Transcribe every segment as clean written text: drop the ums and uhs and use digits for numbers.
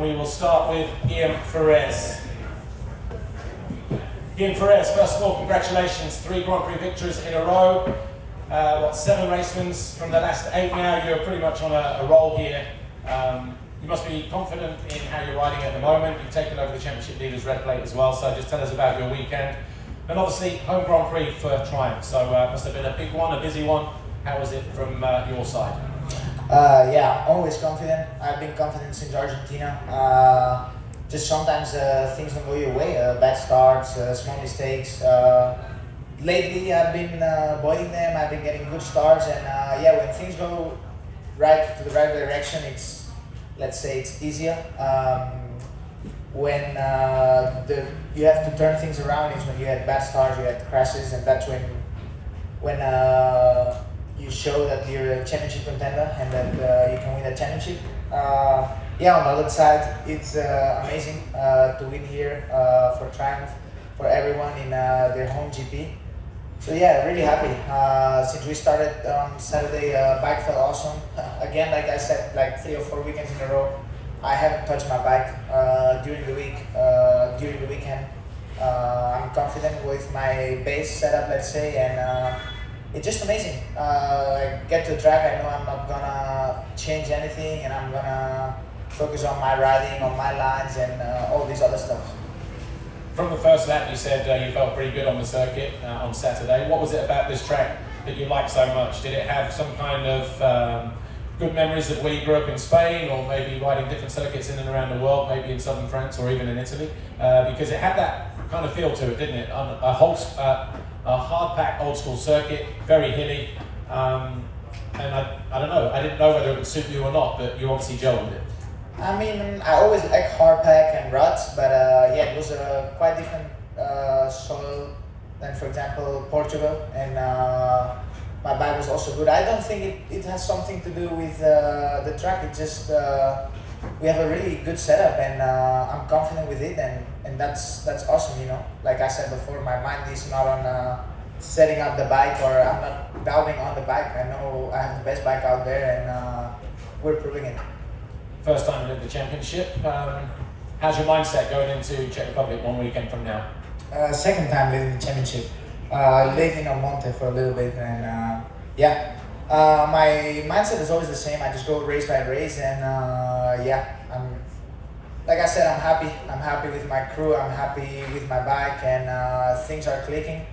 and we will start with Guillem Farres. Guillem Farres, first of all, congratulations, 3 Grand Prix victories in a row. 7 race wins from the last 8 now. You're pretty much on a roll here. You must be confident in how you're riding at the moment. You've taken over the Championship Leaders Red Plate as well, so just tell us about your weekend. And obviously, home Grand Prix for Triumph, so must have been a big one, a busy one. How was it from your side? Yeah, always confident. I've been confident since Argentina. Just sometimes things don't go your way, bad starts, small mistakes. Lately I've been avoiding them, I've been getting good starts, and yeah, when things go right to the right direction, let's say it's easier. When you have to turn things around is when you had bad starts, you had crashes, and that's when you show that you're a championship contender and that you can win a championship. Yeah, on the other side, it's amazing to win here for Triumph, for everyone in their home GP. So yeah, really happy. Since we started on Saturday, bike felt awesome. Again, like I said, like 3 or 4 weekends in a row, I haven't touched my bike during the week, during the weekend. I'm confident with my base setup, let's say, and it's just amazing. I get to the track, I know I'm not gonna change anything, and I'm gonna focus on my riding, on my lines, and all this other stuff. From the first lap, you said you felt pretty good on the circuit on Saturday. What was it about this track that you liked so much? Did it have some kind of good memories of where you grew up in Spain, or maybe riding different circuits in and around the world, maybe in southern France or even in Italy? Because it had that kind of feel to it, didn't it? A hard-packed old-school circuit, very hilly. And I don't know, I didn't know whether it would suit you or not, but you obviously gelled with it. I mean, I always like hard pack and ruts, but yeah, it was a quite different soil than, for example, Portugal, and my bike was also good. I don't think it has something to do with the track. It's just we have a really good setup, and I'm confident with it, and that's awesome, you know. Like I said before, my mind is not on setting up the bike, or I'm not doubting on the bike. I know I have the best bike out there, and we're proving it. First time you did the championship. How's your mindset going into Czech Republic 1 weekend from now? Second time leading the championship. I lived in Monte for a little bit, and yeah, my mindset is always the same. I just go race by race, and yeah, like I said, I'm happy. I'm happy with my crew. I'm happy with my bike, and things are clicking.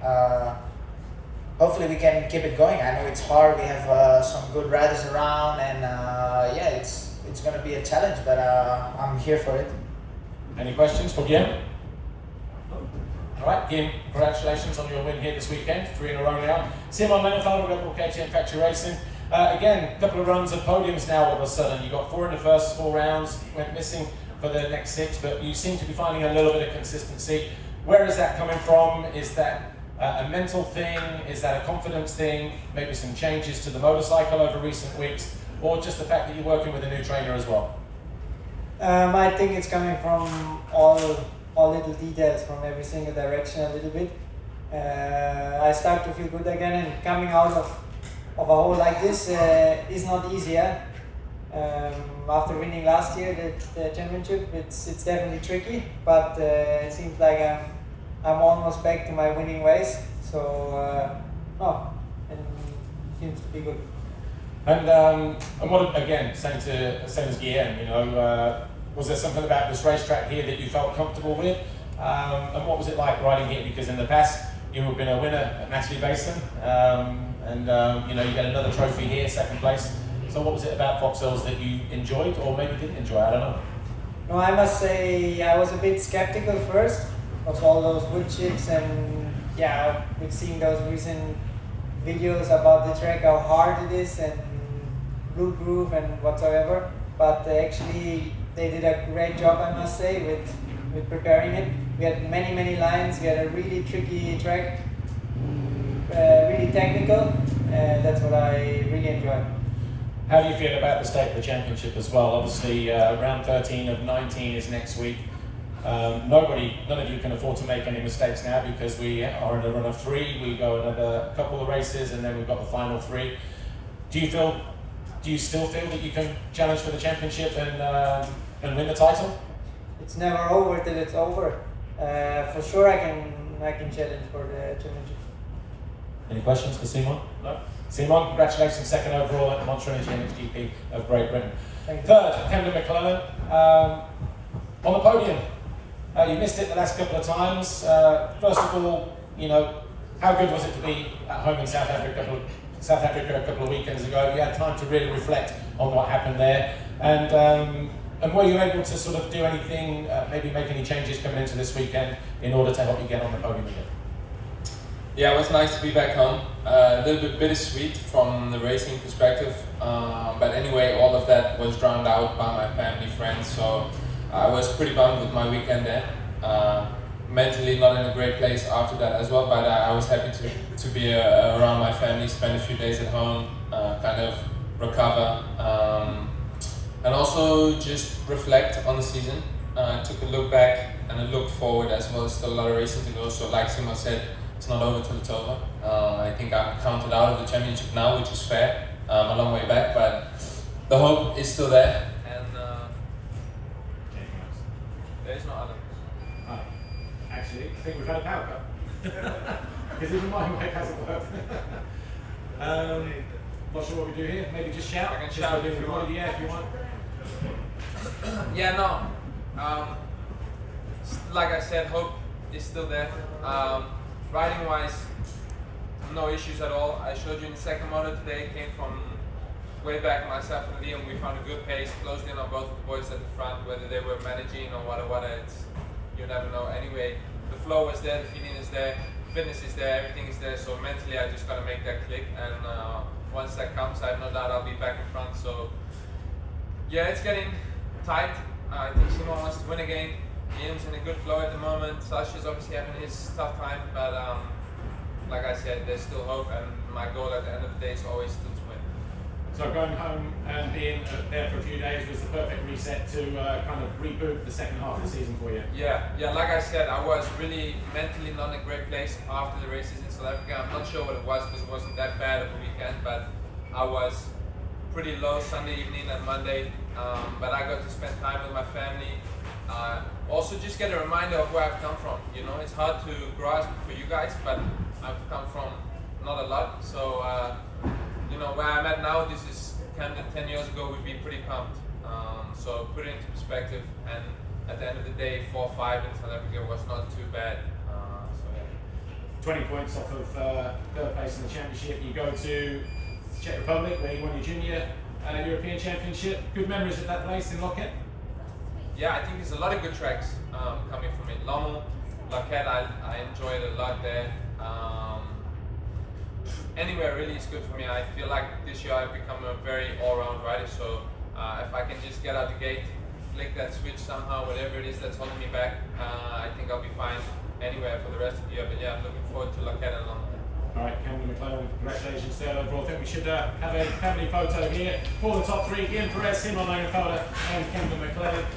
Hopefully we can keep it going. I know it's hard. We have some good riders around, and yeah, it's going to be a challenge, but I'm here for it. Any questions for Guillem? All right, Guillem, congratulations on your win here this weekend, 3 in a row now. Simon Längenfelder, Red Bull KTM Factory Racing. Again, a couple of runs of podiums now all of a sudden. You got 4 in the first 4 rounds, went missing for the next 6, but you seem to be finding a little bit of consistency. Where is that coming from? Is that a mental thing? Is that a confidence thing? Maybe some changes to the motorcycle over recent weeks? Or just the fact that you're working with a new trainer as well? I think it's coming from all little details from every single direction a little bit. I start to feel good again, and coming out of a hole like this is not easier. After winning last year the championship, it's definitely tricky, but it seems like I'm almost back to my winning ways. So and it seems to be good. And what, again, same as Guillem, you know, was there something about this racetrack here that you felt comfortable with? And what was it like riding here? Because in the past, you have been a winner at Natalie Basin, and you know, you get another trophy here, 2nd place. So what was it about Foxhills that you enjoyed, or maybe didn't enjoy? I don't know. No, I must say I was a bit skeptical first of all those wood chips, and yeah, with seeing those recent videos about the track, how hard it is, and blue groove and whatsoever. But actually, they did a great job, I must say, with preparing it. We had many lines. We had a really tricky track, really technical. That's what I really enjoyed. How do you feel about the state of the championship as well? Obviously, round 13 of 19 is next week. None of you can afford to make any mistakes now, because we are in a run of 3. We go another couple of races, and then we've got the final 3. Do you still feel that you can challenge for the championship and and win the title? It's never over till it's over. For sure, I can challenge for the championship. Any questions for Simon? No? Simon, congratulations, second overall at Monster Energy MXGP of Great Britain. Thank you. Third, Camden McLellan. On the podium, you missed it the last couple of times. First of all, you know, how good was it to be at home in South Africa a couple of weekends ago? You had time to really reflect on what happened there, and were you able to sort of do anything, maybe make any changes coming into this weekend in order to help you get on the podium again? Yeah, it was nice to be back home. A little bit bittersweet from the racing perspective, but anyway, all of that was drowned out by my family, friends, so I was pretty bummed with my weekend there. Mentally not in a great place after that as well, but I was happy to be around my family, spend a few days at home, kind of recover, and also just reflect on the season. Took a look back and a look forward as well. Still a lot of racing to go, so like Simon said, it's not over till it's over. I think I'm counted out of the championship now, which is fair. A long way back, but the hope is still there. And there is no other. Actually, I think we've had a power cut. Because even my mic hasn't worked. Not sure what we do here. Maybe just shout. I can shout if you want. Yeah, if you want. Yeah, no. Like I said, hope is still there. Riding wise, no issues at all. I showed you in the second moto today, came from way back myself and Liam. We found a good pace, closed in on both of the boys at the front, whether they were managing or what, you never know. Anyway, the flow was there, the feeling is there, fitness is there, everything is there. So mentally, I just gotta make that click, and once that comes, I have no doubt I'll be back in front. So yeah, it's getting tight. I think Simon wants to win again. Guillem's in a good flow at the moment. Sasha's obviously having his tough time, but like I said, there's still hope, and my goal at the end of the day is always still to win. So going home and being there for a few days was the perfect reset to kind of reboot the second half of the season for you. Yeah. Like I said, I was really mentally not in a great place after the races in South Africa. I'm not sure what it was because it wasn't that bad of a weekend, but I was pretty low Sunday evening and Monday. But I got to spend time with my family. Also just get a reminder of where I've come from. You know, it's hard to grasp for you guys, but I've come from not a lot. So, you know, where I'm at now, this is Camden 10 years ago, we'd be pretty pumped. So put it into perspective, and at the end of the day, 4-5 in South Africa was not too bad. So yeah. 20 points off of third place in the championship. You go to Czech Republic where you won your junior European Championship. Good memories of that place in Lockett? Yeah, I think there's a lot of good tracks coming from it. Lommel, Lockett, I enjoyed a lot there. Anywhere really is good for me. I feel like this year I've become a very all-round rider, so if I can just get out the gate, flick that switch somehow, whatever it is that's holding me back, I think I'll be fine anywhere for the rest of the year. But yeah, I'm looking forward to Lockett and Lommel. All right, Camden McLellan, congratulations there overall. I think we should have a family photo here for the top three. Guillem Farres, Simon Längenfelder and Camden McLellan.